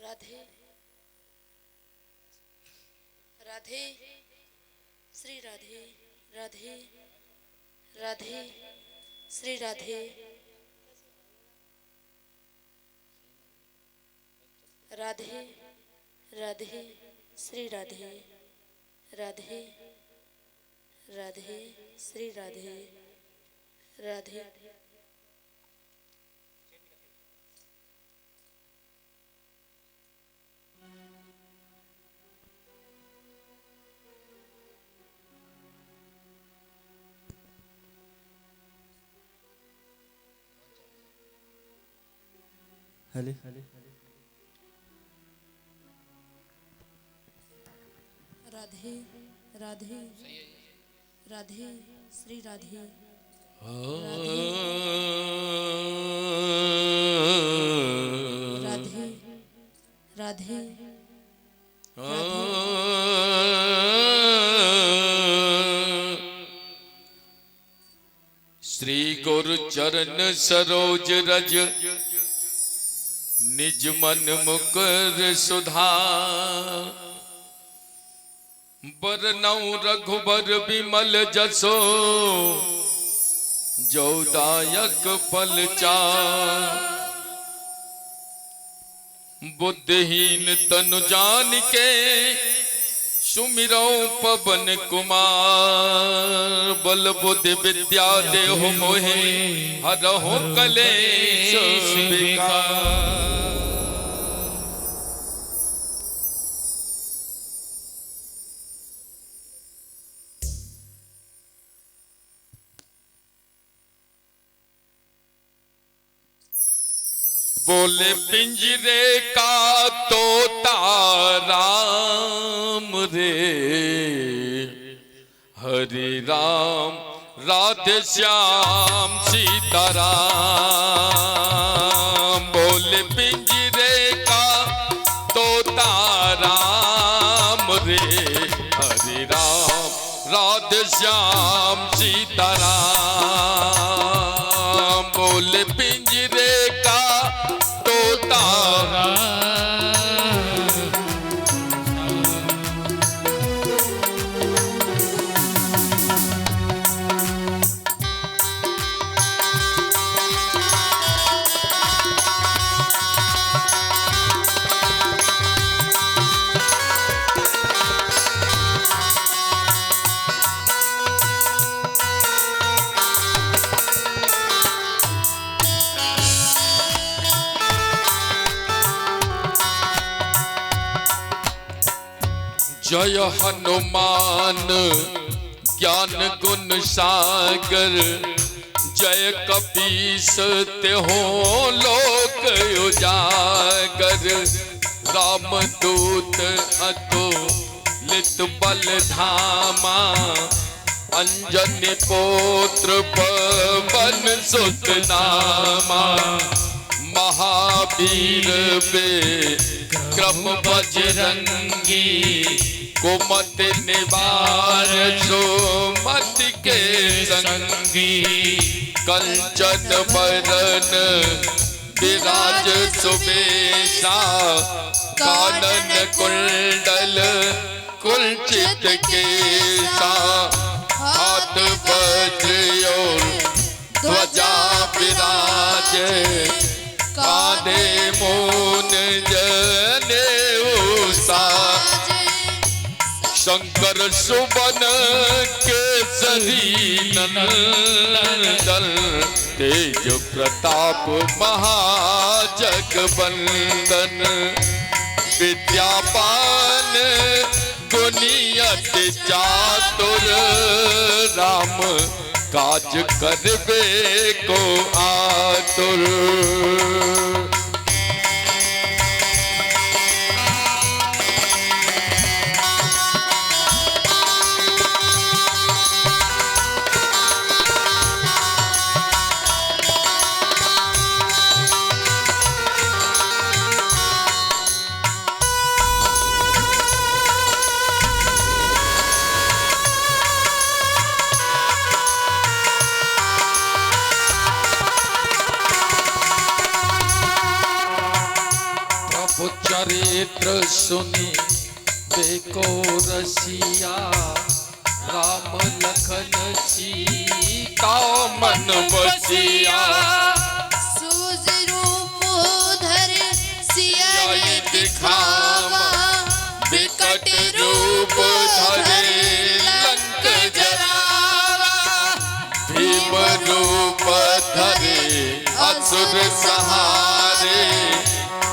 राधे राधे श्री राधे राधे राधे श्री राधे राधे राधे श्री राधे राधे राधे श्री राधे राधे हले राधे राधे राधे श्री राधे राधे राधे श्री गुरु चरण सरोज रज निज मन मुकुर सुधा बरनऊ रघुबर विमल जसो जोदायक फल चार बुद्धिहीन तनु जान के सुमिरो पवन कुमार बल बुद्धि विद्या देहु मोहे हरहु कलेश विकार। बोले पिंजरे का तोता राम रे हरि राम राधे श्याम सीताराम। बोले पिंजरे का तोता राम रे हरि राम राधे श्याम सीताराम। बोले पिंजरे का जय हनुमान ज्ञान गुण सागर जय कपीस तेहो लोक उजागर। रामदूत अतुलित बल धामा अंजनी पुत्र पवन सुत नामा। महावीर विक्रम बजरंगी कुमति निवार सुमति के संगी। कंचन बरन विराज सुबेशा कानन कुंडल कुंचित केसा। हाथ वज्र और ध्वजा विराजे कांधे मून जनेऊ साजे। शंकर सुवन केसरी नंदन तेज प्रताप महाजगवंदन। विद्यापान गुनियति चातुर राम काज करबे को आतुर। प्रभु चरित्र सुनी देखो रसिया, राम लखन सीता मन बसिया। सूझ रूप धर सिया ये दिखावा, विकट रूप धरे लंक जरावा। भीम रूप धरे असुर सहारे,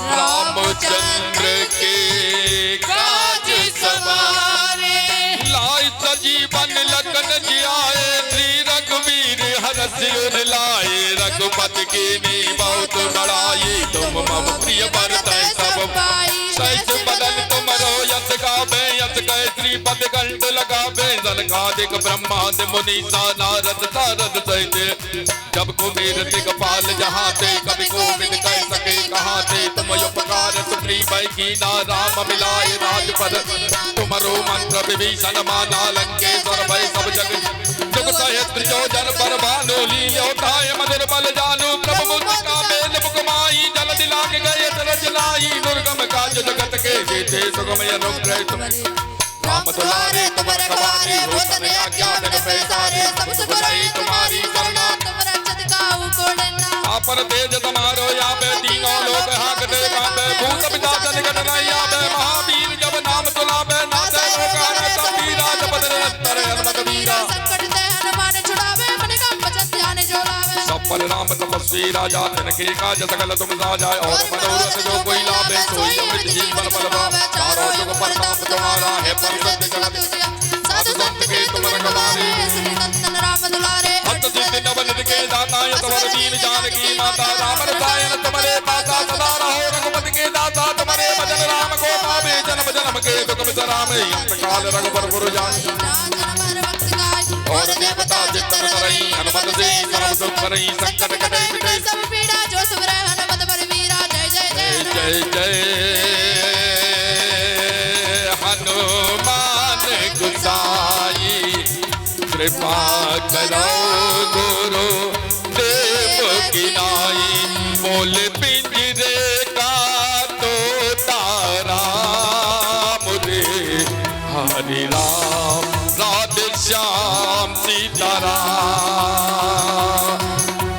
रामचंद्र के काज सवारे। लाए सजीवन लखन जियाए, श्री रघुवीर हरष उर लाए। रघुपति कीन्ही बहुत बड़ाई, तुम मम प्रिय भरत सब भाई। सहज बदन तुमरो यश गावे, यश गए श्रीपद कंठ लगावे। सनकादिक ब्रह्मादि मुनीसा नारद सारद सहित, जब कुबेर दिगपाल जहाँ थे, कभी कोविद कह सके कहाँ थे। तुम उपकार सुग्रीव कीना, राम मिलाए राजपद। तुमरो मंत्र विभीषण माना, लंकेश्वर भय सब जग। जुग सहस्त्र जो जन पर भानु, लील्योताय मधुर बल जानू। प्रभु मुद्रिका मेल मुखमाई, जल दिलांग गए तरज लाई। दुर्गम काज जगत के जेते, सुगमय अनुग्रह तुम। राम दुलारे तुम रखवारे, होत न आज्ञा बिनु पैसारे। सब सुख रही तुम्हारी शरणा, तुम रक्षत काहू को डरना। आपन तेज तुम्हारो यावे, तीनों लोग हांकते कांपे। भूत पिशाच निकट नहीं आवे, महावीर जब नाम सुनावे। नाथे रोगा न तंबीरा, जपत निरंतर हनुमत वीरा। संकट ते हनुमान छुड़ावे, मन क्रम वचन ध्यान जो लावे। सब पर राम तपस्वी राजा, तिनके काज सकल तुम साजाए। और मनोरथ जो कोई लाभे, सोई अमृत जीवन फल पावे। चारों जुग परताप तुम्हारा है, परसिद्ध जगत साधु संत के तुम रखवारे। श्री नंदन राम दुलारे, हत सिद्धि नवनिधि के दाता, यतवर दीन जानकी माता। राम रसायन तुम्हारे पासा, सदा रहो रघुपति के दाता। तुम्हारे भजन राम को पावे, जन्म जन्म के दुख बिसराम। अंत काल रघुबर गुरु जान, और देवता चित्तन धरई। हनुमत से सर्व सुख करई, संकट कटे मिटई सब पीड़ा जो सुभरे। हनुमत बल वीरा, जय जय जय जय जय हनुमान गुसाई। कृपा करो गुरु देव की नाई। बोल पिंजरे का तोता राम रे, हरि राम राधे श्याम सीताराम।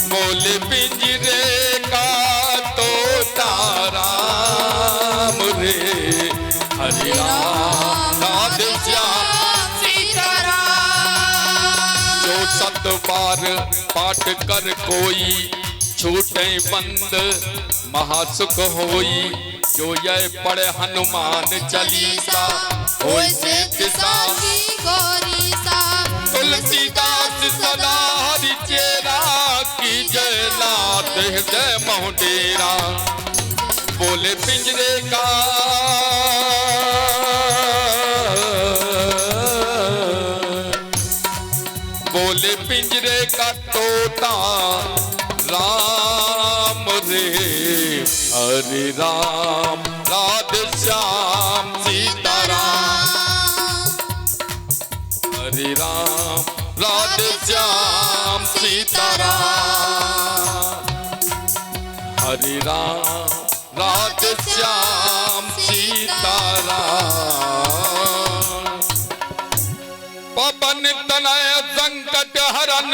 बोल पिंजरे का तोता राम रे, हरि राम राधे श्याम सीताराम। जो सत बार पाठ कर कोई, छूटे बंद महासुख होई। जो यह पढ़े हनुमान चालीसा, होय सिद्धि की गौरी सा। तुलसीदास सदा हरि चेरा, की जय नाथ हृदय महु डेरा। बोले पिंजरे का बोले पिंजरे का तोता राम रे, हरे राम राधे श्याम सीताराम। हरे राम राधे श्याम सीताराम। हरे राम राधे श्याम सीताराम। पवन तनय संकट हरन,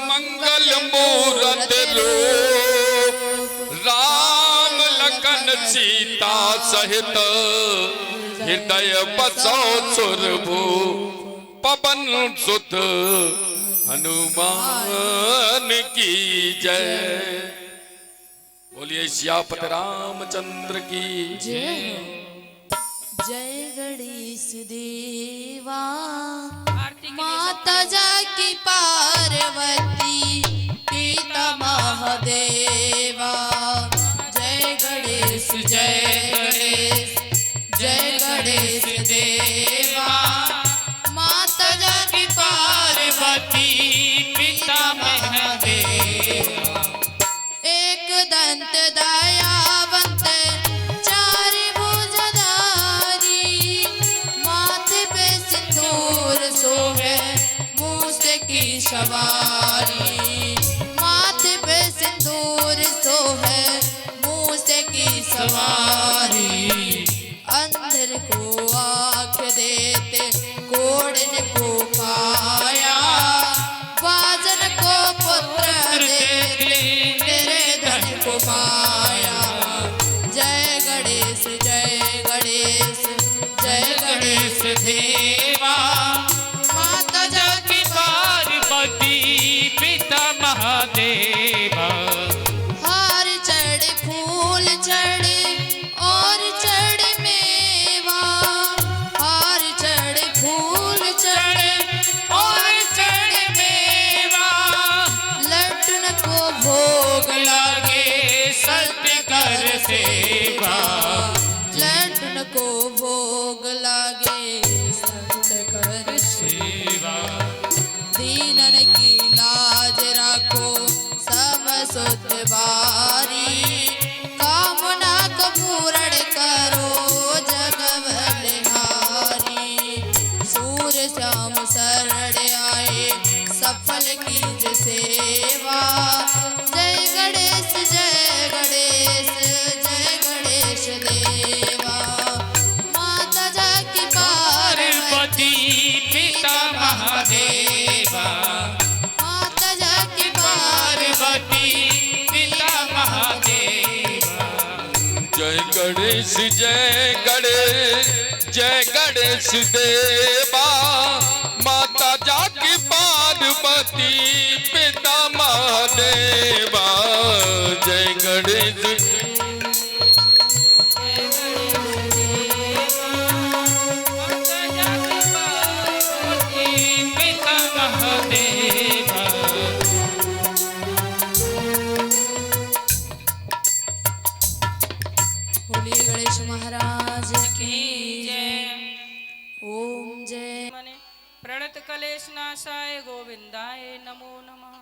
मंगल मूरत रूप। राम लखन सीता सहित, हृदय बसो सुरभू। पवन सुत हनुमान की जय। बोलिए सियापत रामचंद्र की जय। जय गणेश देवा, माता जाकी पार्वती, पिता महादेवा। जय गणेश जय गणेश, जय गणेश देवा। माता जाकी पार्वती, पिता महादेवा। एक दंत दयावंत, चार भुजधारी। माथे पे सिंदूर सोहे, मूस की सवारी। माथे पे सिंदूर सोहे, मूस की सवारी। अंधर को आँख देते, कोढ़न को काया, बाजन को पुत्र देते, निर्धन को माया। जय गणेश जय गणेश जय गणेश देवा। माता जाकी पार्वती पिता महादेवा। हार चढ़े फूल चढ़े और चढ़े मेवा। हार चढ़े फूल चढ़े और चढ़े मेवा। लड्डन को भोग लागे सत्य कर सेवा। लड्डन को भोग लागे सत्य कर सेवा। दीनन की लाज राखो सब सुत बारी। कामना को पूर्ण करो जग बलिहारी। सूर्य श्याम शरण आए सफल कीज सेवा। जय गणेश जय गणेश जय गणेश देवा। माता जाकी पार्वती पिता महादेवा। माता जाकी पार्वती पिता महादेवा। जय गणेश जय गणेश जय गणेश देवा। माता जाकी पार्वती पिता महादेवा। जय गणेश माता जाकी पार्वती पिता महादेवा। बोलिए गणेश महाराज की जय। ओम जय। मने प्रणत कलेश नाशाय गोविंदाय नमो नमः।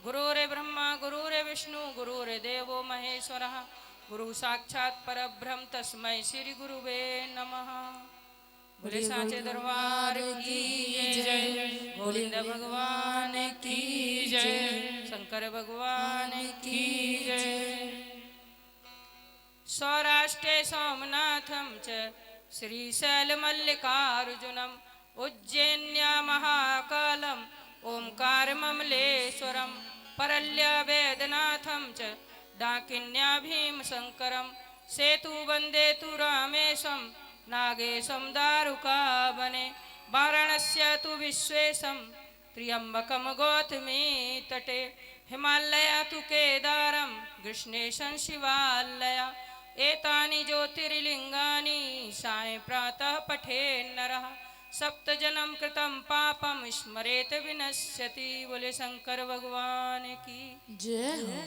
गुरुरे ब्रह्मा गुरुरे विष्णु गुरुरे देवो महेश्वरः। गुरु साक्षात् परब्रह्म तस्मै श्री गुरुवे नमः। बोले साचे दरबार की जय। गोविंद भगवान की जय। शंकर भगवान की जय। सौराष्ट्रे सोमनाथं च श्रीशैलमल्लिकार्जुनम्। उज्जैन्या महाकालम् ओंकारममलेश्वरम्। परल्या वेदनाथं च डाकिन्या भीमशङ्करम्। सेतु वन्दे तु रामेशं नागेशं दारुकावने। वाराणस्या तु विश्वेशं त्र्यम्बकं गौतमी तटे। हिमालया तु केदारं कृष्णेशं शिवालया। एतानि ज्योतिर्लिङ्गानि सायं प्रातः पठेन् नरः। सप्तजन्म कृतं पापं स्मरेत विनश्यति। बोले शंकर भगवान की जय हो।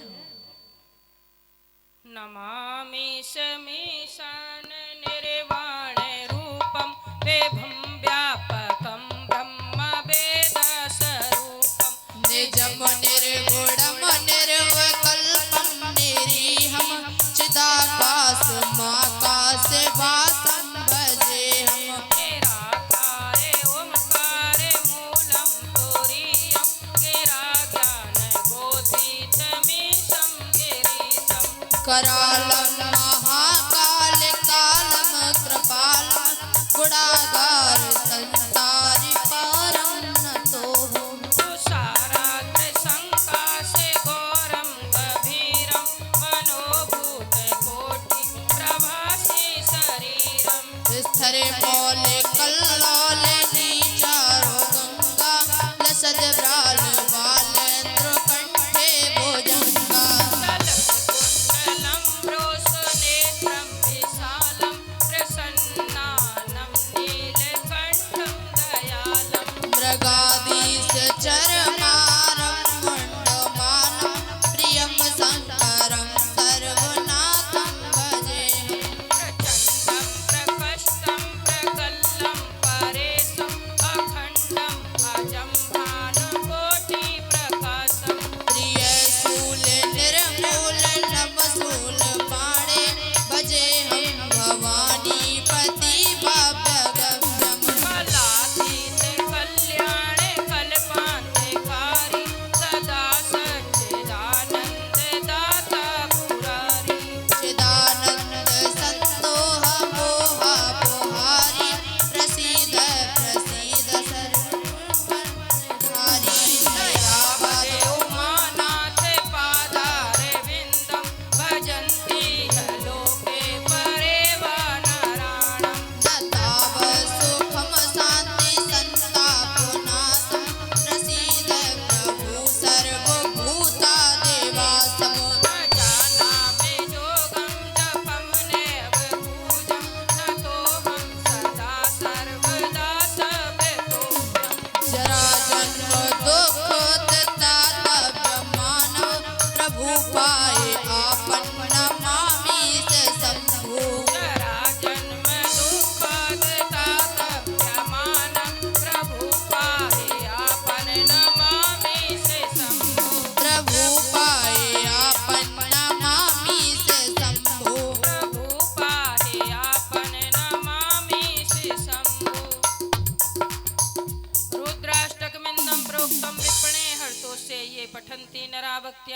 नमामि शमीशान निर्वाण रूपं वेभं व्यापकं ब्रह्म वेद स्वरूपं। निजम निर्गुणम निर्विकल्पम निरीहम चिदाकाशमाकाश वासं भजेहम। निराकारे ओंकारे मूलं तुरीयं। गिराज्ञान बोधितमीशं गिरीशं। करालं महाकाल कालं कृपालं गुणागार संसारि पारं नतोऽहम्। तुषाराद्र संकाशे घोरं गभीरं। मनोभूत कोटि प्रभासी शरीरं। स्थरे मौले कल्लोले नीचारो गंगा। लसद ब्राल बालेन्द्र कंठे भुजंगा। कुण्डलं रोषनेत्रं विशालं। प्रसन्नानं नीलकण्ठं दयालं। मृगाधीश चरमारं मुण्डमालं। प्रियं शङ्करं सर्वनाथं भजेऽहम्। प्रचण्डं प्रकष्टं प्रगल्लं परे।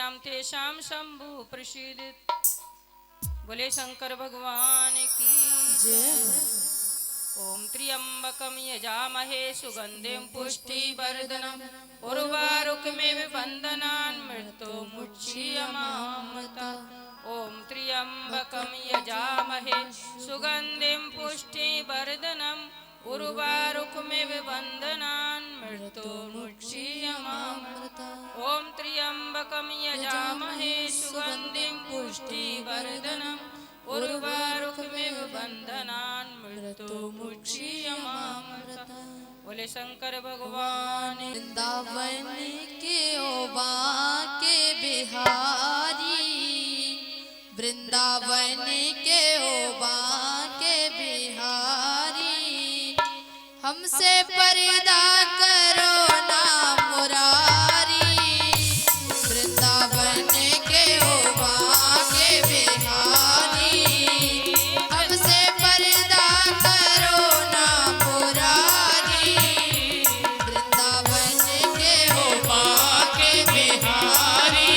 नित्यां तेषां शंभु प्रसीदित। बोले शंकर भगवान की ओम त्र्यंबकं यजामहे सुगंधिं पुष्टिवर्धनम् उर्वारुकमिव बन्धनान् मृत्युमुच्यमामृतात्। ओम त्र्यंबकं यजामहे सुगंधिं पुष्टिवर्धनम् उर्वारुकमिव बन्धनान् मृत्युमुच्यमामृतात्। ओम त्र्यंबकं यजामहे सुगंधिं पुष्टिवर्धनम् उर्वारुकमिव बन्धनान् मृत्युमुच्यमामृतात्। बोले शंकर भगवान। वृंदावन के ओबा के बिहारी, वृंदावन के ओबा के बिहारी, हमसे पर्दा करो ना मुरारी। वृंदावन के ओबा के बिहारी, हमसे पर्दा करो ना मुरारी। वृंदावन के ओबा के बिहारी,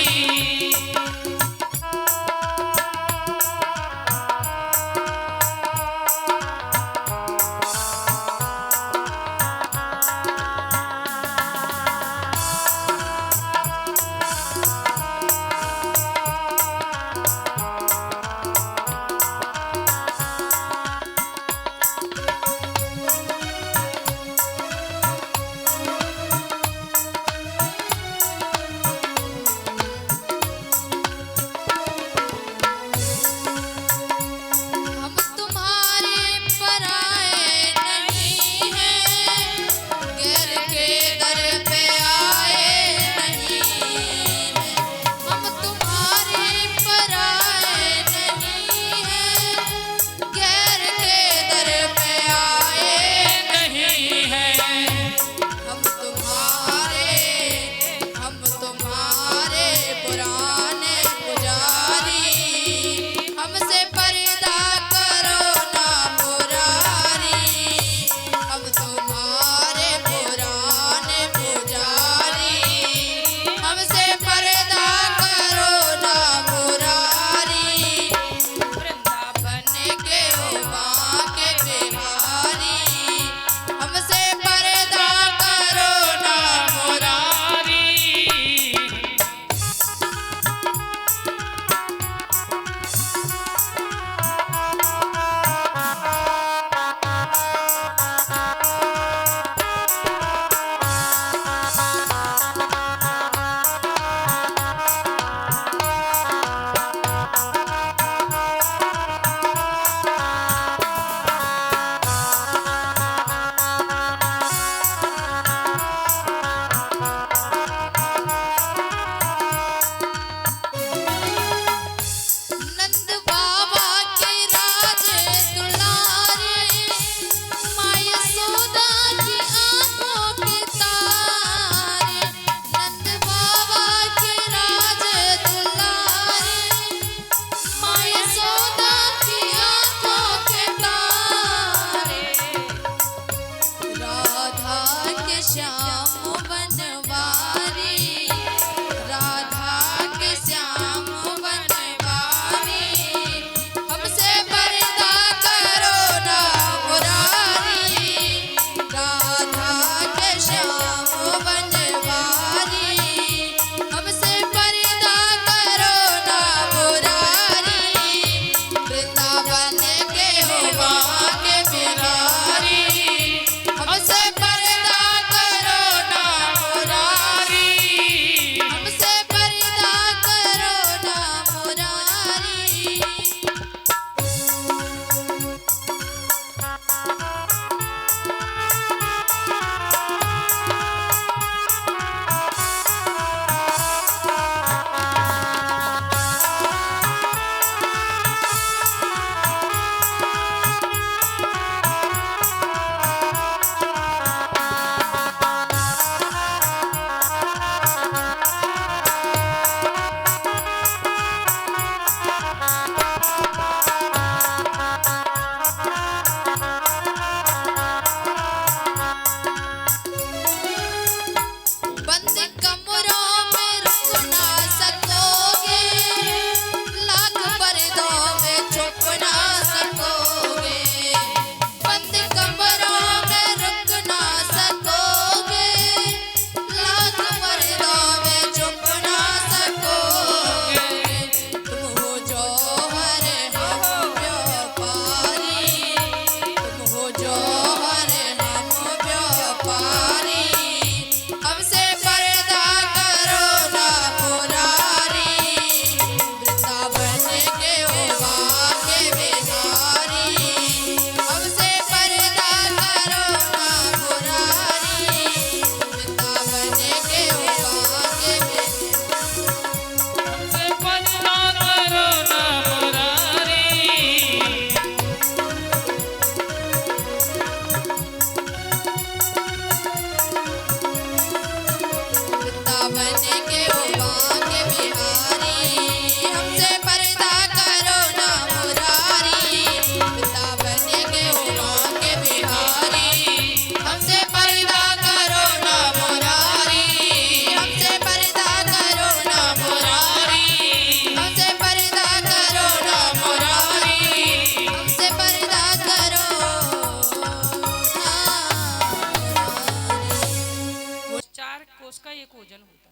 कोस का एक ओजन होता।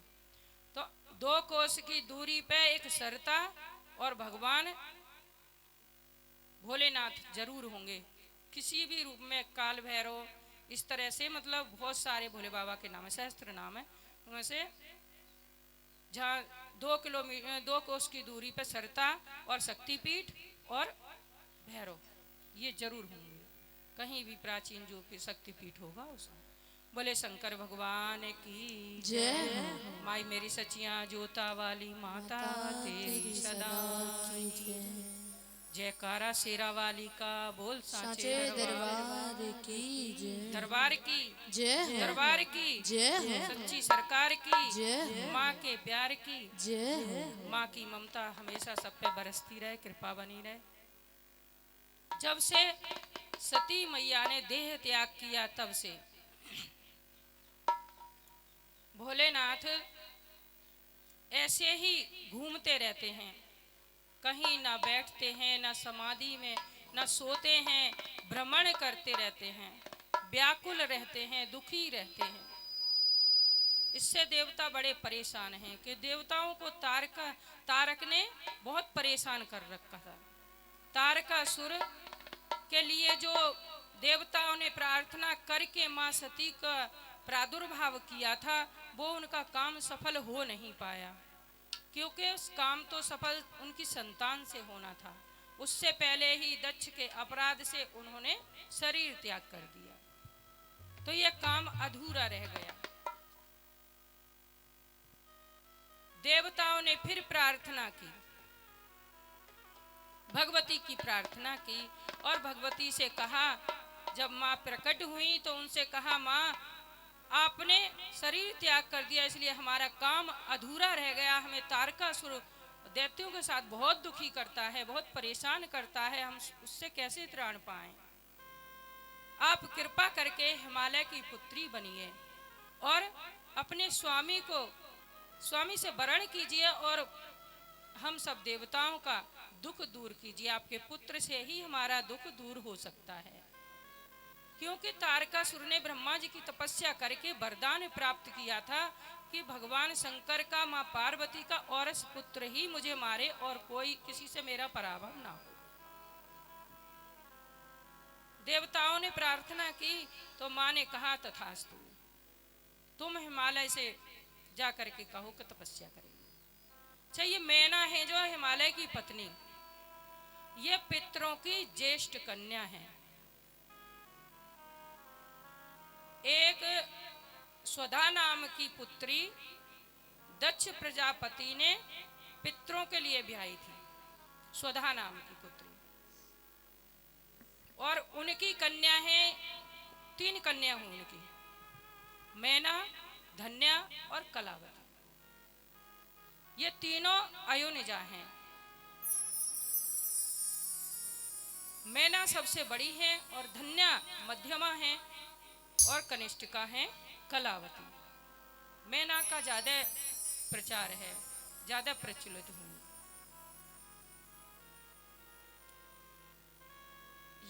तो 2 कोस की दूरी पे एक सरता और भगवान भोलेनाथ जरूर होंगे किसी भी रूप में, काल भैरव, इस तरह से मतलब बहुत सारे भोले बाबा के नाम है, सहस्त्र नाम है। उनमें से जहाँ 2 कोस की दूरी पे सरता और शक्तिपीठ और भैरव ये जरूर होंगे कहीं भी प्राचीन जो भी शक्तिपीठ होगा उसमें। बोले शंकर भगवान की जय। माई मेरी सचिया जोता वाली माता तेरी सदा की जयकारा शेरा वाली का बोल साचे दरबार की जय। दरबार की जय। दरबार की जय। सच्ची सरकार की जय। माँ के प्यार की जय। माँ की ममता हमेशा सब पे बरसती रहे, कृपा बनी रहे। जब से सती मैया ने देह त्याग किया तब से भोलेनाथ ऐसे ही घूमते रहते हैं, कहीं ना बैठते हैं, ना समाधि में, ना सोते हैं, भ्रमण करते रहते हैं, व्याकुल रहते हैं, दुखी रहते हैं। इससे देवता बड़े परेशान हैं कि देवताओं को तारक ने बहुत परेशान कर रखा था। तारकासुर के लिए जो देवताओं ने प्रार्थना करके मां सती का प्रादुर्भाव किया था वो उनका काम सफल हो नहीं पाया, क्योंकि उस काम तो सफल उनकी संतान से होना था। उससे पहले ही दक्ष के अपराध से उन्होंने शरीर त्याग कर दिया, तो यह काम अधूरा रह गया। देवताओं ने फिर प्रार्थना की, भगवती की प्रार्थना की और भगवती से कहा, जब माँ प्रकट हुई तो उनसे कहा, माँ आपने शरीर त्याग कर दिया इसलिए हमारा काम अधूरा रह गया, हमें तारकासुर दैत्यों के साथ बहुत दुखी करता है, बहुत परेशान करता है, हम उससे कैसे त्राण पाएं। आप कृपा करके हिमालय की पुत्री बनिए और अपने स्वामी से वरण कीजिए और हम सब देवताओं का दुख दूर कीजिए। आपके पुत्र से ही हमारा दुख दूर हो सकता है, क्योंकि तारकासुर ने ब्रह्मा जी की तपस्या करके वरदान प्राप्त किया था कि भगवान शंकर का, माँ पार्वती का और पुत्र ही मुझे मारे और कोई किसी से मेरा पराभव ना हो। देवताओं ने प्रार्थना की तो माँ ने कहा, तथास्तु, तुम हिमालय से जा करके कहो कि तपस्या करेंगे। अच्छा, ये मैना है जो हिमालय की पत्नी, ये पितरों की ज्येष्ठ कन्या है। एक स्वधा नाम की पुत्री दक्ष प्रजापति ने पितरों के लिए ब्याही थी, स्वधा नाम की पुत्री, और उनकी कन्या है, 3 कन्या हुई उनकी, मैना, धन्या और कलावती। ये तीनों अयोनिजा हैं। मैना सबसे बड़ी है और धन्या मध्यमा है और कनिष्ठिका है कलावती। मैना का ज्यादा प्रचार है, ज्यादा प्रचलित हुई।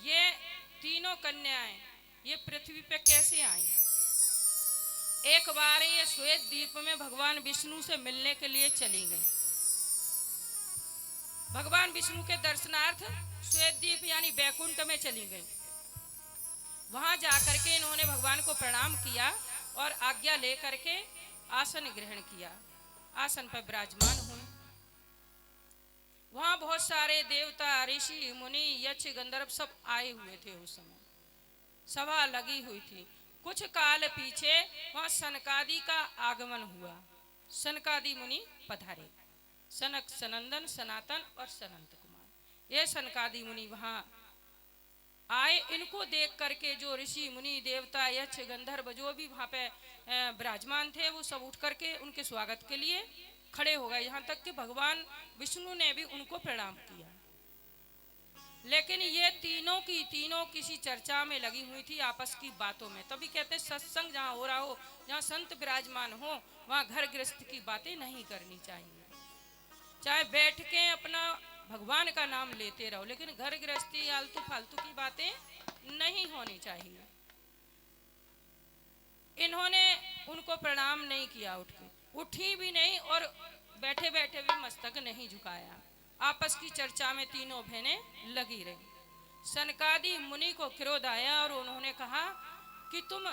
ये तीनों कन्याएं ये पृथ्वी पे कैसे आई? एक बार ये श्वेत द्वीप में भगवान विष्णु से मिलने के लिए चली गई। भगवान विष्णु के दर्शनार्थ श्वेत द्वीप यानी बैकुंठ में चली गई। वहां जाकर के इन्होंने भगवान को प्रणाम किया और आज्ञा लेकर के आसन ग्रहण किया, आसन पर विराजमान हुई। वहां बहुत सारे देवता, ऋषि, मुनि, यक्ष, गंधर्व सब आए हुए थे। उस समय सभा लगी हुई थी। कुछ काल पीछे वहां सनकादि का आगमन हुआ। सनकादि मुनि पधारे, सनक, सनंदन, सनातन और सनंत कुमार, ये सनकादि मुनि वहां आए। इनको देख करके जो ऋषि, मुनि, देवता, यक्ष, गंधर्व जो भी वहां पे विराजमान थे वो सब उठ करके उनके स्वागत के लिए खड़े हो गए। यहाँ तक कि भगवान विष्णु ने भी उनको प्रणाम किया। लेकिन ये तीनों की तीनों किसी चर्चा में लगी हुई थी, आपस की बातों में। तभी कहते हैं सत्संग जहाँ हो रहा हो, जहाँ संत विराजमान हो, वहाँ घर गृहस्थ की बातें नहीं करनी चाहिए। चाहे बैठ के अपना भगवान का नाम लेते रहो, लेकिन घर गृहस्थी आलतू फालतू की बातें नहीं होनी चाहिए। इन्होंने उनको प्रणाम नहीं किया, उठी भी नहीं और बैठे बैठे भी मस्तक नहीं झुकाया। आपस की चर्चा में तीनों बहनें लगी रही। सनकादि मुनि को क्रोध आया और उन्होंने कहा कि तुम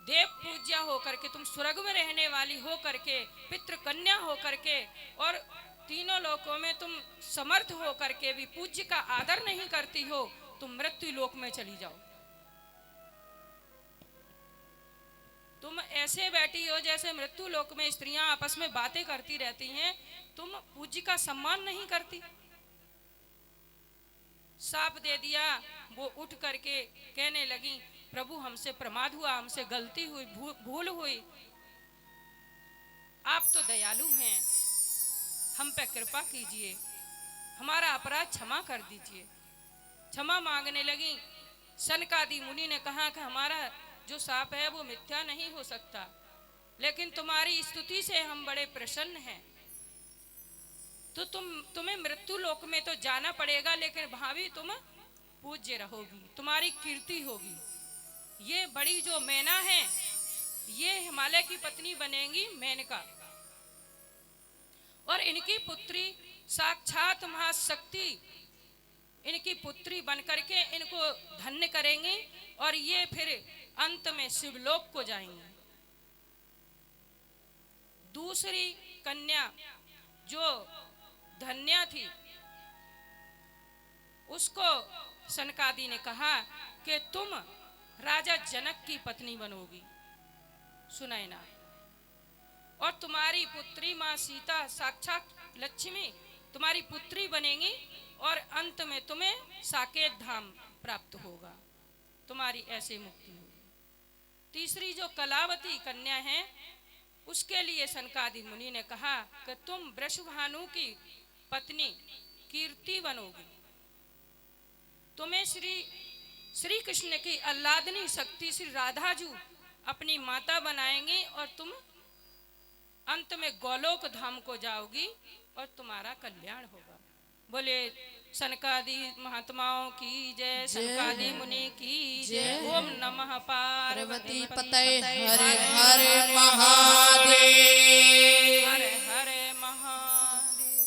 देव पूज्या होकर के, तुम स्वर्ग में रहने वाली हो करके, पितृ कन्या हो करके और तीनों लोकों में तुम समर्थ हो करके भी पूज्य का आदर नहीं करती हो, तुम मृत्यु लोक में चली जाओ। तुम ऐसे बैठी हो जैसे मृत्यु लोक में स्त्रियां आपस में बातें करती रहती हैं, तुम पूज्य का सम्मान नहीं करती। साप दे दिया। वो उठ करके कहने लगी, प्रभु हमसे प्रमाद हुआ, हमसे गलती हुई, भूल हुई। आप तो दयालु हैं, हम पे कृपा कीजिए, हमारा अपराध क्षमा कर दीजिए। क्षमा मांगने लगी। सनकादि मुनि ने कहा कि हमारा जो साप है वो मिथ्या नहीं हो सकता, लेकिन तुम्हारी स्तुति से हम बड़े प्रसन्न हैं। तो तुम्हें मृत्यु लोक में तो जाना पड़ेगा, लेकिन वहां भी तुम पूज्य रहोगी, तुम्हारी कीर्ति होगी। ये बड़ी जो मैना है, ये हिमालय की पत्नी बनेंगी मेनका, और इनकी पुत्री साक्षात महाशक्ति इनकी पुत्री बनकर के इनको धन्य करेंगी, और ये फिर अंत में शिवलोक को जाएंगी। दूसरी कन्या जो धन्या थी, उसको सनकादि ने कहा कि तुम राजा जनक की पत्नी बनोगी सुनैना, और तुम्हारी पुत्री माँ सीता साक्षात लक्ष्मी तुम्हारी पुत्री बनेंगी, और अंत में तुम्हें साकेत धाम प्राप्त होगा, तुम्हारी ऐसे मुक्ति होगी। तीसरी जो कलावती कन्या है, उसके लिए सनकादि मुनि ने कहा कि तुम वृषभानु की पत्नी कीर्ति बनोगी, तुम्हें श्री कृष्ण की आह्लादनी शक्ति श्री राधाजू अपनी माता बनाएंगी, और तुम अंत में गोलोक धाम को जाओगी और तुम्हारा कल्याण होगा। बोले सनकादि महात्माओं की जय, सनकादि मुनि की जय। ओम नमः पार्वती पते हर हर महादेव। हर हर महादेव।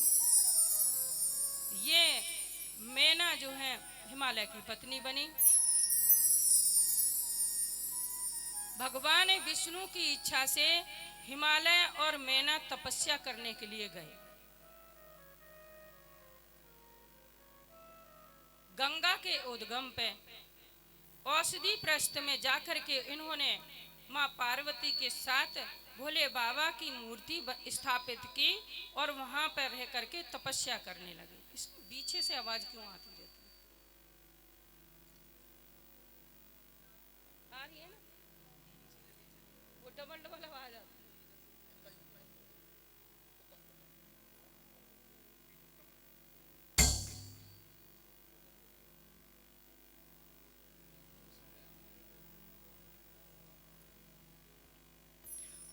ये मैना जो है हिमालय की पत्नी बनी। भगवान विष्णु की इच्छा से हिमालय और मैना तपस्या करने के लिए गए। गंगा के उद्गम पे औषधि प्रस्थ में जाकर के इन्होंने माँ पार्वती के साथ भोले बाबा की मूर्ति स्थापित की, और वहां पर रह करके तपस्या करने लगे। इस पीछे से आवाज क्यों आती रहती है? आ रही है ना, वो डबल डबल आवाज आती है।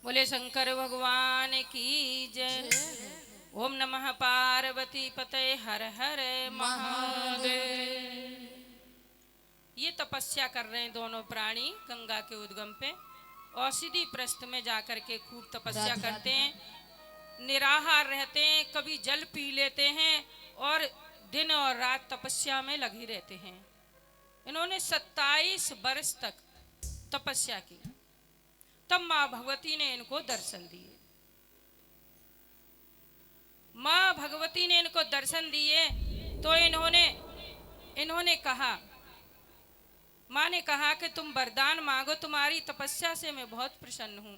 बोले शंकर भगवान की जय। ओम नमः पार्वती पते हर हर महादेव। ये तपस्या कर रहे हैं दोनों प्राणी गंगा के उद्गम पे। औषधि प्रस्थ में जाकर के खूब तपस्या करते हैं, निराहार रहते हैं, कभी जल पी लेते हैं और दिन और रात तपस्या में लगे रहते हैं। इन्होंने 27 वर्ष तक तपस्या की। तब माँ भगवती ने इनको दर्शन दिए। माँ भगवती ने इनको दर्शन दिए तो इन्होंने कहा, माँ ने कहा कि तुम वरदान मांगो, तुम्हारी तपस्या से मैं बहुत प्रसन्न हूं,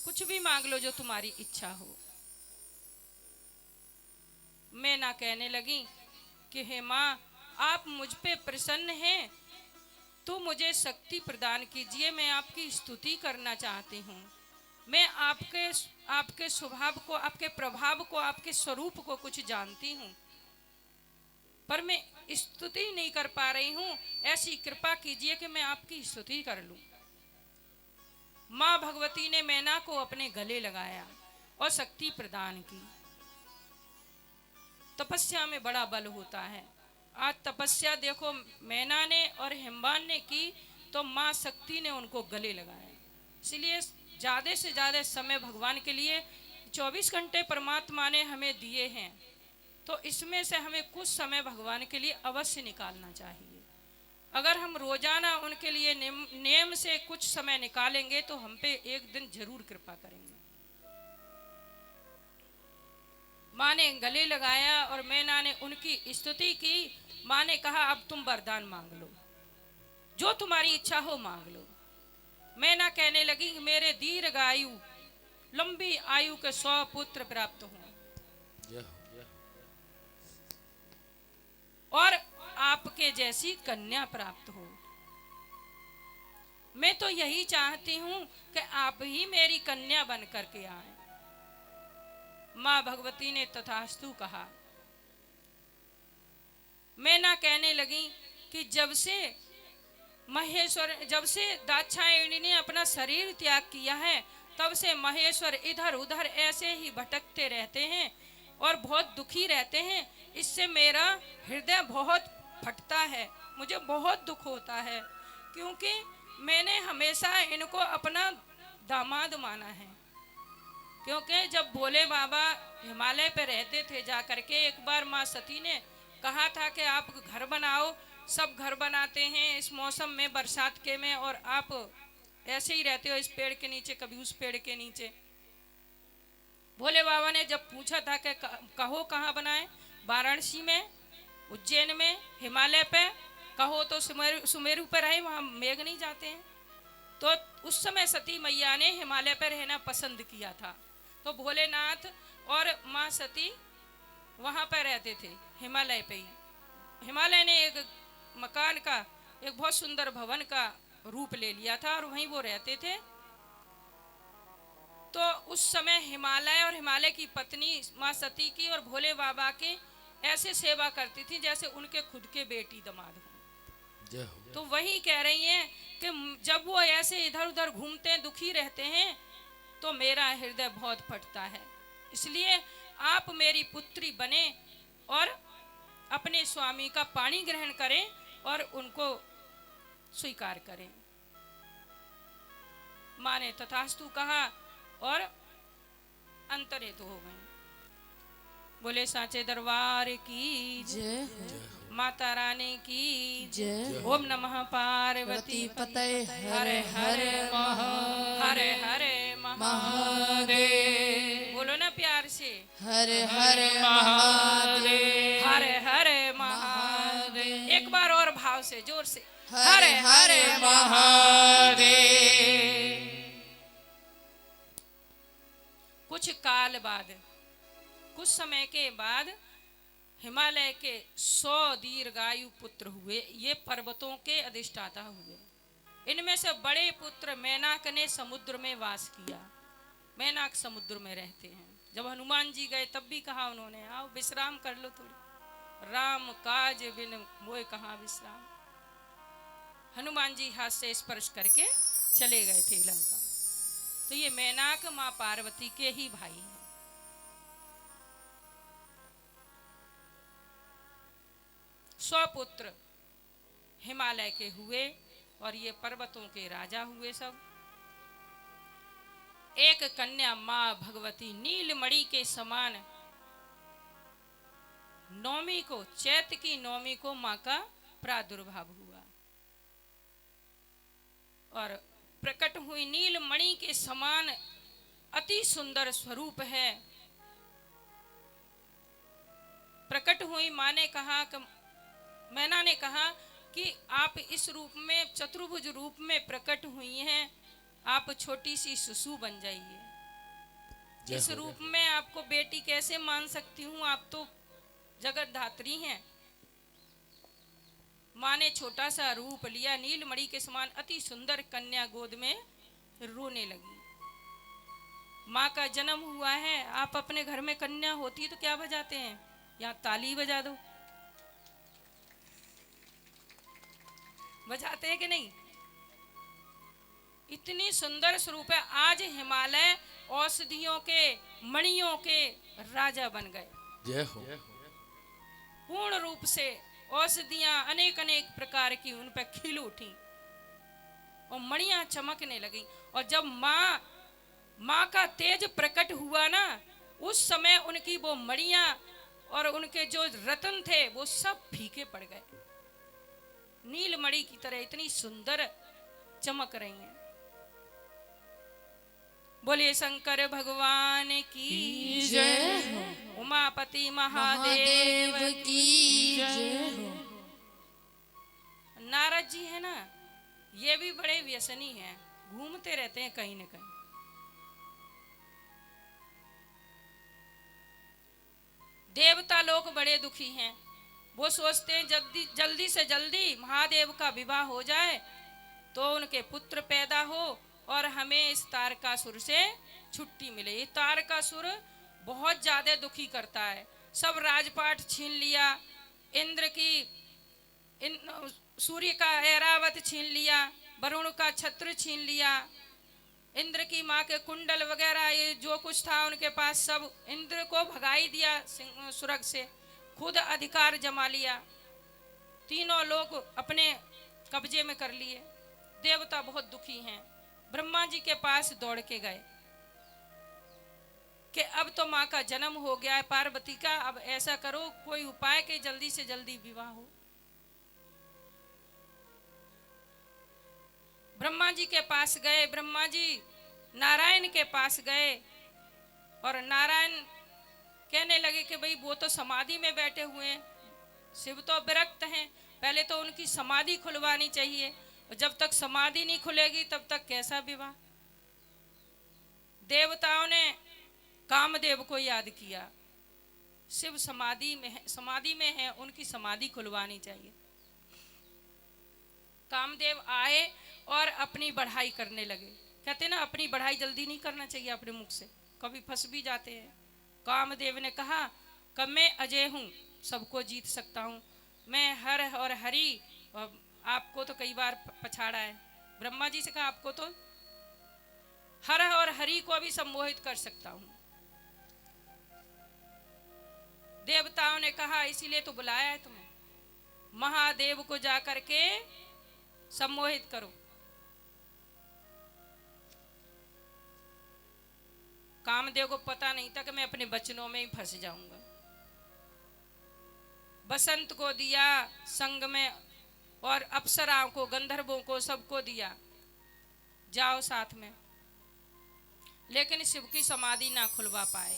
कुछ भी मांग लो जो तुम्हारी इच्छा हो। मैं ना कहने लगी कि हे माँ, आप मुझ पे प्रसन्न हैं तो मुझे शक्ति प्रदान कीजिए, मैं आपकी स्तुति करना चाहती हूँ। मैं आपके स्वभाव को, आपके प्रभाव को, आपके स्वरूप को कुछ जानती हूँ, पर मैं स्तुति नहीं कर पा रही हूँ। ऐसी कृपा कीजिए कि मैं आपकी स्तुति कर लूं। माँ भगवती ने मैना को अपने गले लगाया और शक्ति प्रदान की। तपस्या में बड़ा बल होता है। आज तपस्या देखो मैना ने और हिमवान ने की तो माँ शक्ति ने उनको गले लगाया। इसलिए ज़्यादा से ज़्यादा समय भगवान के लिए 24 घंटे परमात्मा ने हमें दिए हैं, तो इसमें से हमें कुछ समय भगवान के लिए अवश्य निकालना चाहिए। अगर हम रोजाना उनके लिए नियम से कुछ समय निकालेंगे तो हम पे एक दिन जरूर कृपा करेंगे। माँ ने गले लगाया और मैना ने उनकी स्तुति की। माँ ने कहा अब तुम वरदान मांग लो, जो तुम्हारी इच्छा हो मांग लो। मैना कहने लगी मेरे दीर्घायु, लंबी आयु के 100 पुत्र प्राप्त हों और आपके जैसी कन्या प्राप्त हो। मैं तो यही चाहती हूं कि आप ही मेरी कन्या बन करके आए। मां भगवती ने तथास्तु कहा। मैना कहने लगी कि जब से दाक्षायणी ने अपना शरीर त्याग किया है, तब से महेश्वर इधर उधर ऐसे ही भटकते रहते हैं और बहुत दुखी रहते हैं। इससे मेरा हृदय बहुत फटता है, मुझे बहुत दुख होता है, क्योंकि मैंने हमेशा इनको अपना दामाद माना है। क्योंकि जब भोले बाबा हिमालय पे रहते थे जाकर के, एक बार माँ सती ने कहा था कि आप घर बनाओ। सब घर बनाते हैं इस मौसम में, बरसात के में, और आप ऐसे ही रहते हो इस पेड़ के नीचे, कभी उस पेड़ के नीचे। भोले बाबा ने जब पूछा था कि कहो कहाँ बनाए, वाराणसी में, उज्जैन में, हिमालय पे, कहो तो सुमेरु पर रहे, वहाँ मेघ नहीं जाते हैं। तो उस समय सती मैया ने हिमालय पर रहना पसंद किया था। तो भोलेनाथ और माँ सती वहाँ पर रहते थे हिमालय पे ही। हिमालय ने एक मकान का, एक बहुत सुंदर भवन का रूप ले लिया था और वहीं वो रहते थे। तो उस समय हिमालय और हिमालय की पत्नी माँ सती की और भोले बाबा की ऐसे सेवा करती थी जैसे उनके खुद के बेटी दामाद हों। तो वही कह रही हैं कि जब वो ऐसे इधर उधर घूमते हैं, दुखी रहते हैं, तो मेरा हृदय बहुत फटता है। इसलिए आप मेरी पुत्री बने और अपने स्वामी का पानी ग्रहण करें और उनको स्वीकार करें। माँ ने तथास्तु कहा और अंतरित हो गए। बोले साचे दरबार की जय, माता रानी की जय। ओम नमः पार्वती पते हरे हरे हरे हरे महादेव। बोलो ना प्यार से, हरे हरे महादेव, हरे हरे महादेव। एक बार और भाव से, जोर से, हरे हरे महादेव। कुछ काल बाद, कुछ समय के बाद हिमालय के 100 दीर्घायु पुत्र हुए। ये पर्वतों के अधिष्ठाता हुए। इनमें से बड़े पुत्र मैनाक ने समुद्र में वास किया। मैनाक समुद्र में रहते हैं। जब हनुमान जी गए तब भी कहा उन्होंने, आओ विश्राम कर लो थोड़ी, राम काज बिन मोय कहाँ विश्राम। हनुमान जी हाथ से स्पर्श करके चले गए थे लंका। तो ये मैनाक माँ पार्वती के ही भाई हैं। स्वपुत्र हिमालय के हुए और ये पर्वतों के राजा हुए सब। एक कन्या माँ भगवती नीलमणि के समान नौमी को, चैत की नौमी को माँ का प्रादुर्भाव हुआ और प्रकट हुई। नीलमणि के समान अति सुंदर स्वरूप है। प्रकट हुई। माँ ने कहा, मैना ने कहा कि आप इस रूप में, चतुर्भुज रूप में प्रकट हुई हैं, आप छोटी सी शिशु बन जाइए। इस रूप में आपको बेटी कैसे मान सकती हूँ, आप तो जगत धात्री हैं। माँ ने छोटा सा रूप लिया, नीलमणि के समान अति सुंदर कन्या गोद में रोने लगी। माँ का जन्म हुआ है। आप अपने घर में कन्या होती तो क्या बजाते हैं? यहाँ ताली बजा दो, बजाते हैं कि नहीं? इतनी सुंदर स्वरूप है। आज हिमालय औषधियों के, मणियों के राजा बन गए। जय हो। पूर्ण रूप से औषधियां अनेक अनेक प्रकार की उन पर खिल उठी। और मणियां चमकने लगी। और जब माँ का तेज प्रकट हुआ ना, उस समय उनकी वो मणियां और उनके जो रत्न थे वो सब फीके पड़ गए, नीलमणि की तरह इतनी सुंदर चमक रही हैं। बोले शंकर भगवान की जय उमापति महादेव की जय। नारद जी है ना, ये भी बड़े व्यसनी हैं, घूमते रहते हैं कहीं न कहीं। देवता लोग बड़े दुखी हैं, वो सोचते हैं जल्दी से जल्दी महादेव का विवाह हो जाए तो उनके पुत्र पैदा हो और हमें इस तारकासुर से छुट्टी मिले। ये तारकासुर बहुत ज्यादा दुखी करता है, सब राजपाट छीन लिया, इंद्र की सूर्य का ऐरावत छीन लिया, वरुण का छत्र छीन लिया, इंद्र की माँ के कुंडल वगैरह ये जो कुछ था उनके पास सब इंद्र को भगाई दिया स्वर्ग से, खुद अधिकार जमा लिया, तीनों लोग अपने कब्जे में कर लिए। देवता बहुत दुखी हैं, ब्रह्मा जी के पास दौड़ के गए कि अब तो माँ का जन्म हो गया है पार्वती का, अब ऐसा करो कोई उपाय कि जल्दी से जल्दी विवाह हो। ब्रह्मा जी के पास गए, ब्रह्मा जी नारायण के पास गए और नारायण कहने लगे कि भाई वो तो समाधि में बैठे हुए हैं, शिव तो विरक्त हैं, पहले तो उनकी समाधि खुलवानी चाहिए, और जब तक समाधि नहीं खुलेगी तब तक कैसा विवाह। देवताओं ने कामदेव को याद किया, शिव समाधि में है, उनकी समाधि खुलवानी चाहिए। कामदेव आए और अपनी बढ़ाई करने लगे। कहते ना अपनी बढ़ाई जल्दी नहीं करना चाहिए अपने मुख से, कभी फंस भी जाते हैं। कामदेव ने कहा कि मैं अजय हूँ, सबको जीत सकता हूँ, मैं हर और हरि, और आपको तो कई बार पछाड़ा है। ब्रह्मा जी से कहा आपको तो हर और हरि को भी सम्मोहित कर सकता हूँ। देवताओं ने कहा इसीलिए तो बुलाया है तुम्हें, महादेव को जाकर के सम्मोहित करो। कामदेव को पता नहीं था कि मैं अपने वचनों में ही फंस जाऊंगा। बसंत को दिया संग में, और अप्सराओं को, गंधर्वों को, सबको दिया जाओ साथ में, लेकिन शिव की समाधि ना खुलवा पाए।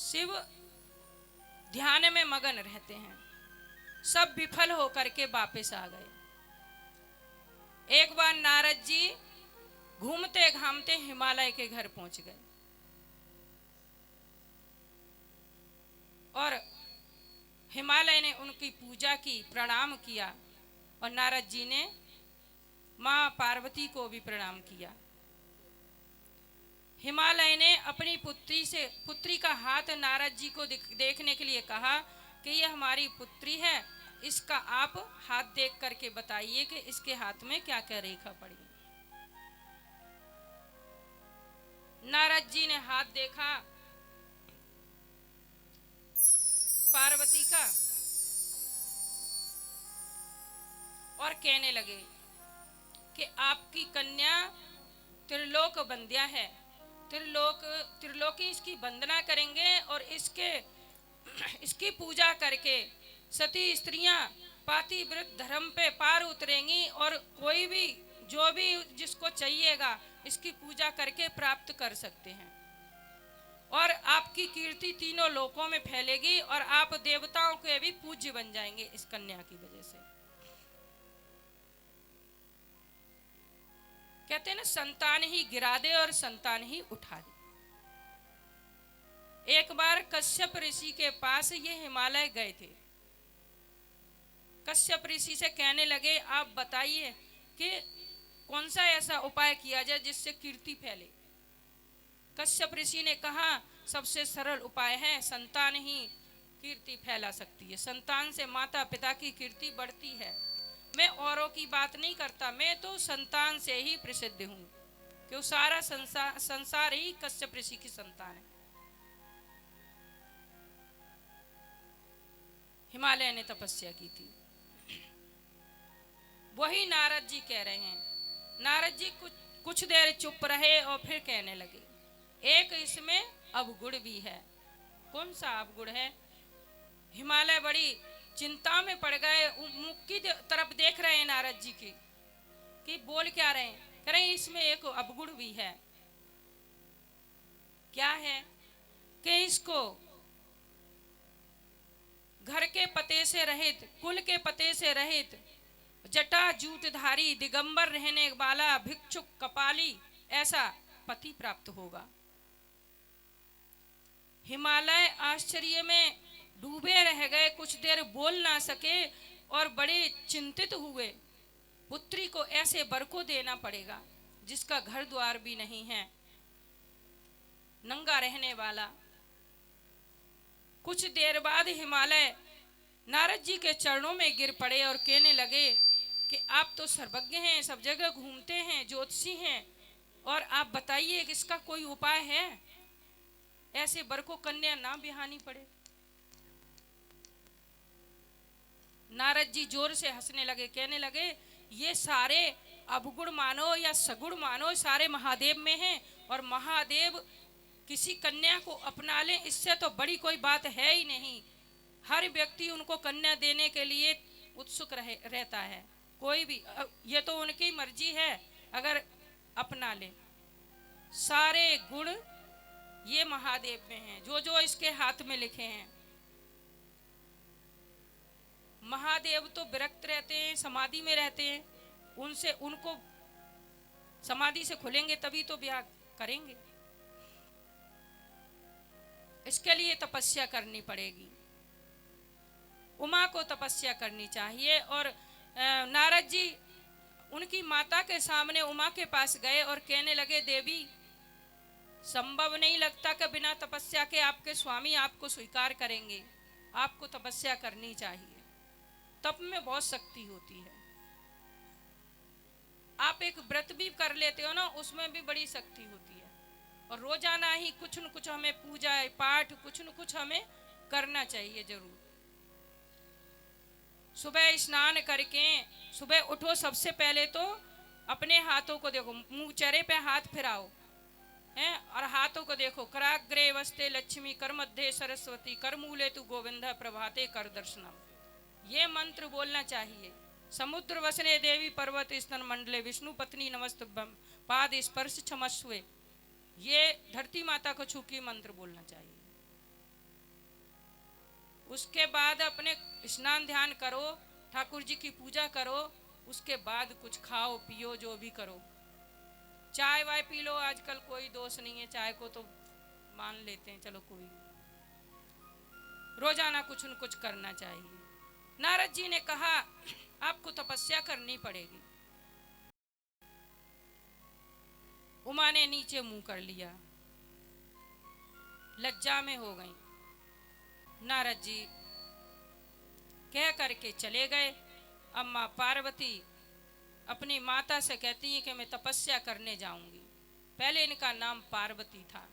शिव ध्यान में मगन रहते हैं, सब विफल होकर के वापस आ गए। एक बार नारद जी घूमते घामते हिमालय के घर पहुंच गए और हिमालय ने उनकी पूजा की, प्रणाम किया, और नारद जी ने मां पार्वती को भी प्रणाम किया। हिमालय ने अपनी पुत्री का हाथ नारद जी को देखने के लिए कहा कि ये हमारी पुत्री है, इसका आप हाथ देख करके बताइए कि इसके हाथ में क्या क्या रेखा पड़ी। नारद जी ने हाथ देखा पार्वती का और कहने लगे कि आपकी कन्या त्रिलोक बंध्या है, त्रिलोकी इसकी वंदना करेंगे और इसकी पूजा करके सती स्त्रियां पातिव्रत धर्म पे पार उतरेंगी और कोई भी जो भी जिसको चाहिएगा इसकी पूजा करके प्राप्त कर सकते हैं, और आपकी कीर्ति तीनों लोकों में फैलेगी और आप देवताओं के भी पूज्य बन जाएंगे इस कन्या की वजह से। कहते हैं ना, संतान ही गिरा दे और संतान ही उठा दे। एक बार कश्यप ऋषि के पास ये हिमालय गए थे। कश्यप ऋषि से कहने लगे आप बताइए कि कौन सा ऐसा उपाय किया जाए जिससे कीर्ति फैले। कश्यप ऋषि ने कहा सबसे सरल उपाय है, संतान ही कीर्ति फैला सकती है, संतान से माता पिता की कीर्ति बढ़ती है। मैं औरों की बात नहीं करता, मैं तो संतान से ही प्रसिद्ध हूँ, क्यों सारा संसार ही कश्यप ऋषि की संतान है। हिमालय ने तपस्या की थी। वही नारद जी कह रहे हैं। नारद जी कुछ देर चुप रहे और फिर कहने लगे, एक इसमें अवगुण भी है। कौन सा अवगुण है? हिमालय बड़ी चिंता में पड़ गए, मुख की तरफ देख रहे हैं नारद जी की कि बोल क्या रहे हैं। कह रहे हैं इसमें एक अवगुण भी है। क्या है? कि इसको घर के पते से रहित, कुल के पते से रहित, जटा जूटधारी दिगंबर रहने वाला भिक्षुक कपाली ऐसा पति प्राप्त होगा। हिमालय आश्चर्य में डूबे रह गए, कुछ देर बोल ना सके और बड़े चिंतित हुए। पुत्री को ऐसे वर को देना पड़ेगा जिसका घर द्वार भी नहीं है, नंगा रहने वाला। कुछ देर बाद हिमालय नारद जी के चरणों में गिर पड़े और कहने लगे कि आप तो सर्वज्ञ हैं, सब जगह घूमते हैं, ज्योतिषी हैं, और आप बताइए कि इसका कोई उपाय है, ऐसे वर को कन्या ना बिहानी पड़े। नारद जी जोर से हंसने लगे, कहने लगे ये सारे अवगुण मानो या सगुण मानो, सारे महादेव में हैं, और महादेव किसी कन्या को अपना ले इससे तो बड़ी कोई बात है ही नहीं। हर व्यक्ति उनको कन्या देने के लिए उत्सुक रहता है। कोई भी, ये तो उनकी मर्जी है अगर अपना ले। सारे गुण ये महादेव में हैं, जो जो इसके हाथ में लिखे हैं। महादेव तो विरक्त रहते हैं, समाधि में रहते हैं, उनसे उनको समाधि से खुलेंगे तभी तो ब्याह करेंगे। इसके लिए तपस्या करनी पड़ेगी। उमा को तपस्या करनी चाहिए। और नारद जी उनकी माता के सामने उमा के पास गए और कहने लगे, देवी संभव नहीं लगता कि बिना तपस्या के आपके स्वामी आपको स्वीकार करेंगे, आपको तपस्या करनी चाहिए। तप में बहुत शक्ति होती है। आप एक व्रत भी कर लेते हो ना, उसमें भी बड़ी शक्ति होती है। और रोजाना ही कुछ न कुछ हमें पूजा पाठ कुछ न कुछ हमें करना चाहिए जरूर। सुबह स्नान करके सुबह उठो, सबसे पहले तो अपने हाथों को देखो, मुंह चेहरे पे हाथ फिराओ हैं, और हाथों को देखो। कराग्रे वस्ते लक्ष्मी, कर मध्य सरस्वती, कर मूले तु गोविंद, प्रभाते कर दर्शनम। ये मंत्र बोलना चाहिए। समुद्र वसने देवी, पर्वत स्तन मंडले, विष्णु पत्नी नमस्तुभ्यम, पाद स्पर्श क्षमस्वे। ये धरती माता को छू के मंत्र बोलना चाहिए। उसके बाद अपने स्नान ध्यान करो, ठाकुर जी की पूजा करो, उसके बाद कुछ खाओ पियो, जो भी करो। चाय वाय पी लो, आजकल कोई दोष नहीं है, चाय को तो मान लेते हैं, चलो कोई। रोजाना कुछ न कुछ करना चाहिए। नारद जी ने कहा आपको तपस्या करनी पड़ेगी। उमा ने नीचे मुंह कर लिया, लज्जा में हो गई। नारद जी कह करके चले गए। अम्मा पार्वती अपनी माता से कहती हैं कि मैं तपस्या करने जाऊंगी। पहले इनका नाम पार्वती था।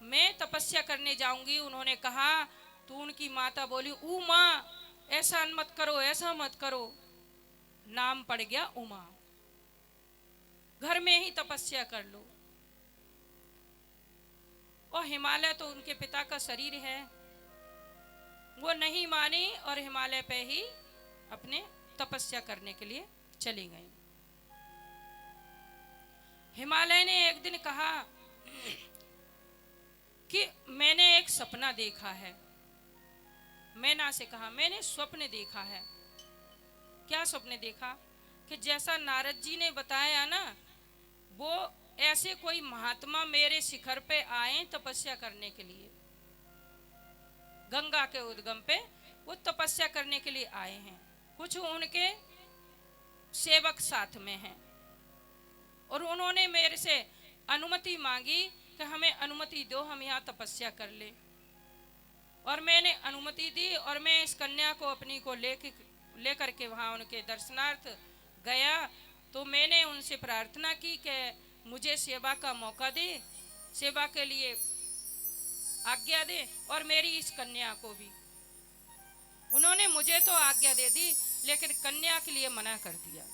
मैं तपस्या करने जाऊंगी। उन्होंने कहा तो उनकी माता बोली, उमा ऐसा मत करो, ऐसा मत करो। नाम पड़ गया उमा। घर में ही तपस्या कर लो। और हिमालय तो उनके पिता का शरीर है, वो नहीं मानी और हिमालय पे ही अपने तपस्या करने के लिए चली गई। हिमालय ने एक दिन कहा कि मैंने एक सपना देखा है। मैना से कहा मैंने स्वप्न देखा है। क्या स्वप्न देखा? कि जैसा नारद जी ने बताया ना, वो ऐसे कोई महात्मा मेरे शिखर पे आए तपस्या करने के लिए। गंगा के उद्गम पे वो तपस्या करने के लिए आए हैं। कुछ उनके सेवक साथ में हैं और उन्होंने मेरे से अनुमति मांगी कि हमें अनुमति दो, हम यहाँ तपस्या कर ले। और मैंने अनुमति दी और मैं इस कन्या को अपनी को लेकर के वहाँ उनके दर्शनार्थ गया। तो मैंने उनसे प्रार्थना की कि मुझे सेवा का मौका दे, सेवा के लिए आज्ञा दे, और मेरी इस कन्या को भी। उन्होंने मुझे तो आज्ञा दे दी, लेकिन कन्या के लिए मना कर दिया।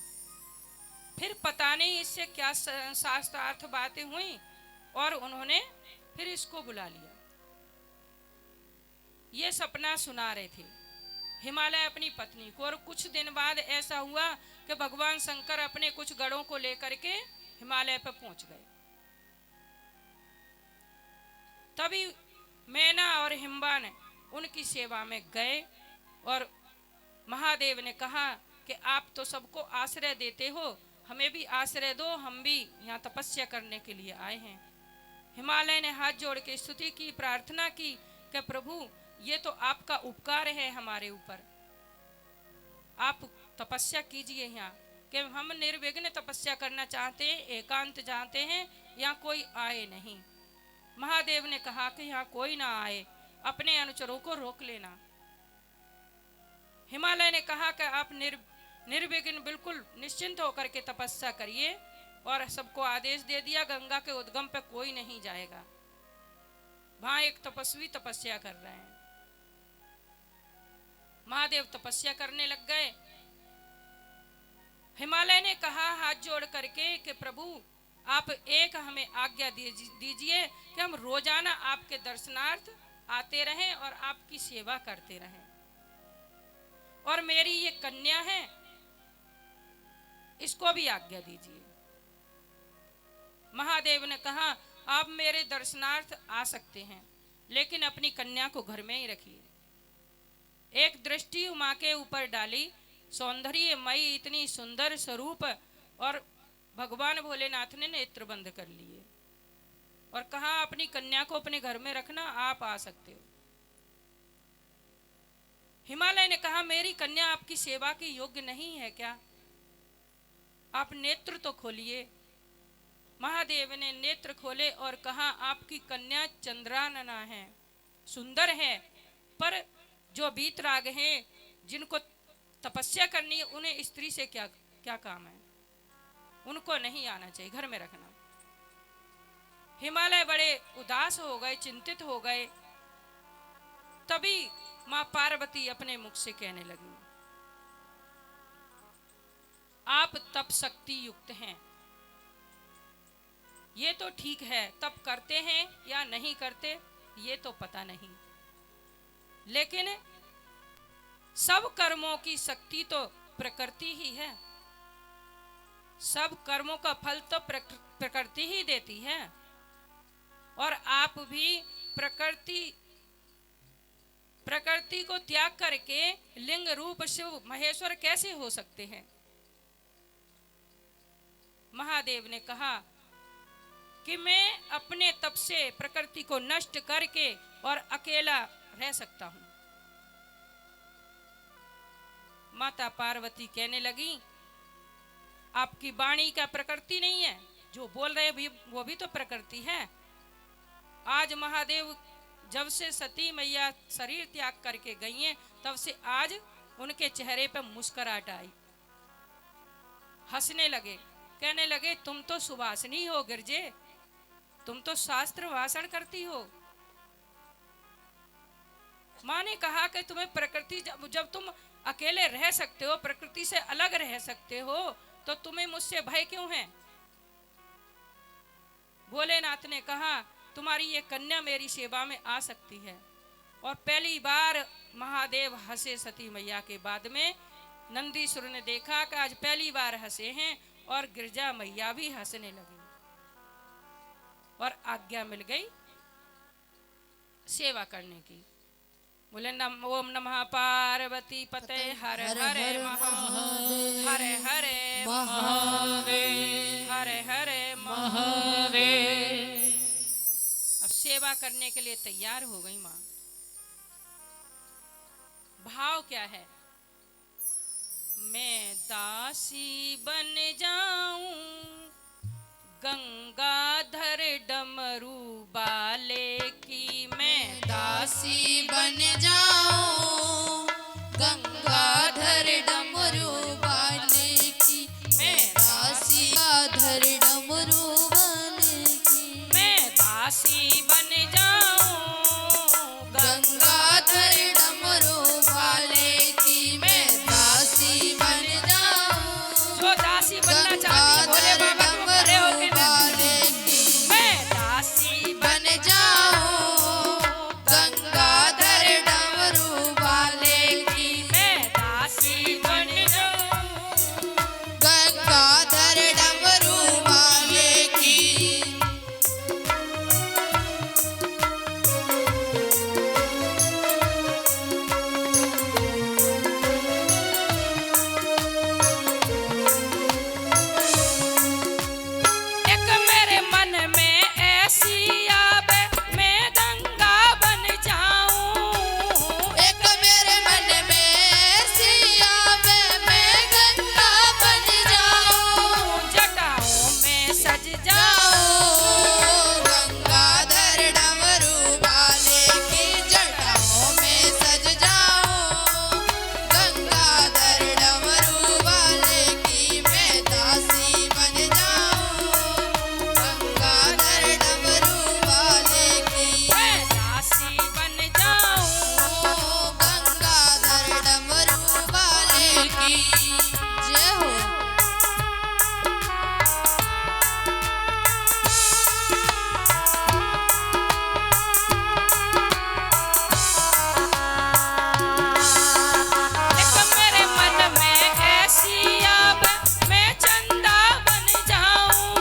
फिर पता नहीं इससे क्या शास्त्रार्थ बातें हुई और उन्होंने फिर इसको बुला लिया। ये सपना सुना रहे थे हिमालय अपनी पत्नी को, और कुछ दिन बाद ऐसा हुआ कि भगवान शंकर अपने कुछ गढ़ों को लेकर के हिमालय पर पहुंच गए। तभी मैना और हिम्बान उनकी सेवा में गए और महादेव ने कहा कि आप तो सबको आश्रय देते हो, हमें भी आश्रय दो, हम भी यहाँ तपस्या करने के लिए आए हैं। हिमालय ने हाथ जोड़ के स्तुति की, प्रार्थना की कि प्रभु ये तो आपका उपकार है हमारे ऊपर, आप तपस्या कीजिए यहाँ, कि हम निर्विघ्न तपस्या करना चाहते हैं, एकांत चाहते हैं, यहाँ कोई आए नहीं। महादेव ने कहा कि यहाँ कोई ना आए, अपने अनुचरों को रोक लेना। हिमालय ने कहा कि आप निर्विघ्न बिल्कुल निश्चिंत होकर के तपस्या करिए, और सबको आदेश दे दिया गंगा के उद्गम पे कोई नहीं जाएगा। वहां एक तपस्वी तपस्या कर रहे हैं। महादेव तपस्या करने लग गए। हिमालय ने कहा हाथ जोड़ करके कि प्रभु आप एक हमें आज्ञा दीजिए कि हम रोजाना आपके दर्शनार्थ आते रहें और आपकी सेवा करते रहें, और मेरी ये कन्या है इसको भी आज्ञा दीजिए। महादेव ने कहा आप मेरे दर्शनार्थ आ सकते हैं, लेकिन अपनी कन्या को घर में ही रखिए। एक दृष्टि मां के ऊपर डाली, सौंदर्यमयी इतनी सुंदर स्वरूप, और भगवान भोलेनाथ ने नेत्र बंद कर लिए और कहा अपनी कन्या को अपने घर में रखना, आप आ सकते हो। हिमालय ने कहा मेरी कन्या आपकी सेवा की योग्य नहीं है क्या, आप नेत्र तो खोलिए। महादेव ने नेत्र खोले और कहा आपकी कन्या चंद्रानना है, सुंदर है, पर जो वीतराग हैं जिनको तपस्या करनी है उन्हें स्त्री से क्या क्या काम है, उनको नहीं आना चाहिए, घर में रखना। हिमालय बड़े उदास हो गए, चिंतित हो गए। तभी मां पार्वती अपने मुख से कहने लगी आप तप शक्ति युक्त हैं, ये तो ठीक है, तप करते हैं या नहीं करते ये तो पता नहीं, लेकिन सब कर्मों की शक्ति तो प्रकृति ही है, सब कर्मों का फल तो प्रकृति ही देती है, और आप भी प्रकृति को त्याग करके लिंग रूप शिव महेश्वर कैसे हो सकते हैं। महादेव ने कहा कि मैं अपने तप से प्रकृति को नष्ट करके और अकेला रह सकता हूं। माता पार्वती कहने लगी आपकी वाणी का प्रकृति नहीं है, जो बोल रहे वो भी तो प्रकृति है। आज महादेव जब से सती मैया शरीर त्याग करके गई हैं, तब से आज उनके चेहरे पर मुस्कुराहट आई, हंसने लगे, कहने लगे तुम तो सुवासिनी हो गिरजे, तुम तो शास्त्र भाषण करती हो। माँ ने कहा कि तुम्हें प्रकृति जब तुम अकेले रह सकते हो, प्रकृति से अलग रह सकते हो, तो तुम्हें मुझसे भय क्यों है। भोलेनाथ ने कहा तुम्हारी ये कन्या मेरी सेवा में आ सकती है। और पहली बार महादेव हंसे सती मैया के बाद में नंदीश्वर ने देखा कि आज पहली बार हंसे हैं, और गिरजा मैया भी हंसने लगी और आज्ञा मिल गई सेवा करने की। बोले ओम नमः पार्वती पते हर हरे महादेव, हरे हरे महादेव, हरे हरे महादेव। अब सेवा करने के लिए तैयार हो गई माँ। भाव क्या है, मैं दासी बन जाऊं गंगाधर डमरू बाले की, मैं दासी बन जाऊं गंगाधर डमरू वाले की, मैं दासी गाधर डमरू वाले की, मैं दासी बन जाऊं गंगाधर डमरू वाले की, मैं दासी की जय हो। एक मेरे मन में ऐसी आब मैं चंदा बन जाऊं।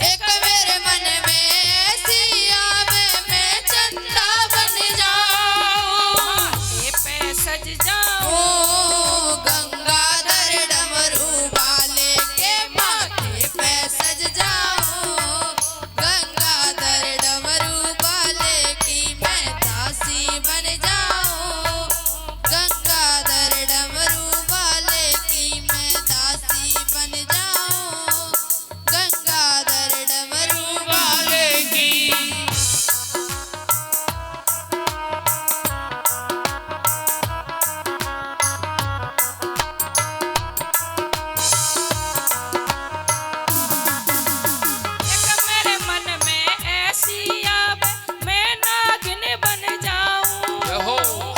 एक मेरे मन में ऐसी आवे मैं चंदा बन जाऊं। माथे पे सज जाऊं। ओ गंगाधर डमरू वाले के माथे पे सज जाऊं। गंगाधर डमरू वाले की मैं दासी बन जाऊं। गंगाधर डमरू वाले की मैं दासी बन जाऊं। गंगाधर डमरू वाले की एक मेरे मन में ऐसी आब मैं नागिन बन जाऊं। जय हो।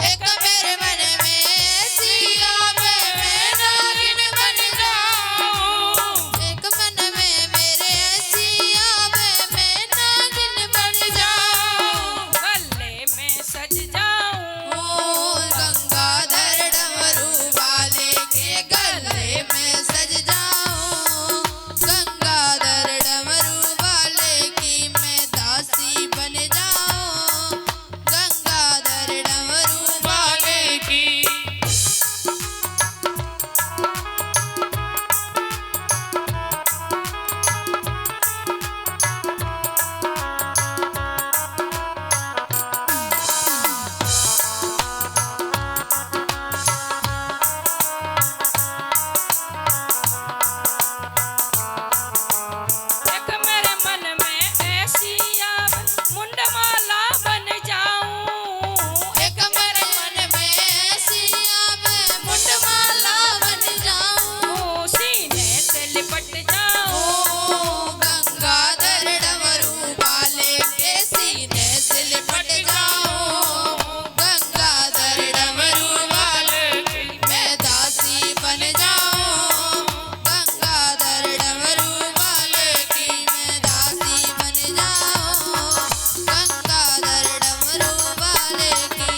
एक मेरे मन में ऐसी आवे मैं नागिन बन जाऊं। एक मन में मेरे ऐसी आवे मैं नागिन बन जाऊं। गले में सज जाऊं। ओ गंगाधर डमरू वाले के गले में सज जाऊं। गंगाधर डमरू वाले की मैं दासी बन जाऊं। गंगाधर डमरू वाले की एक मेरे मन में ऐसी आब मुंडमाला बन जाऊं। एक मेरे मन में ऐसी आवे मुंडमाला बन जाऊं। सीने से लिपट जाऊं। ओ गंगाधर डमरू वाले के सीने से लिपट जाऊं। गंगाधर डमरू वाले की मैं दासी बन जाऊं। गंगाधर डमरू वाले की मैं दासी बन जाऊं। गंगाधर डमरू वाले की